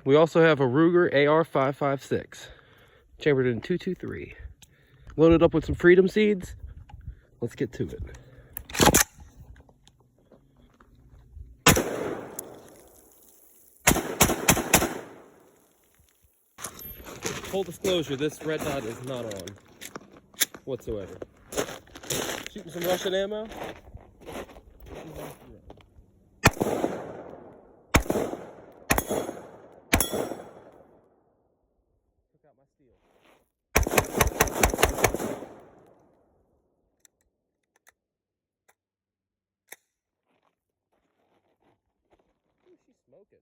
We also have a Ruger AR-556, chambered in 223. Loaded up with some freedom seeds. Let's get to it. Full disclosure, this red dot is not on whatsoever. Shooting some Russian ammo. Took out my steel. Ooh, she's smoking.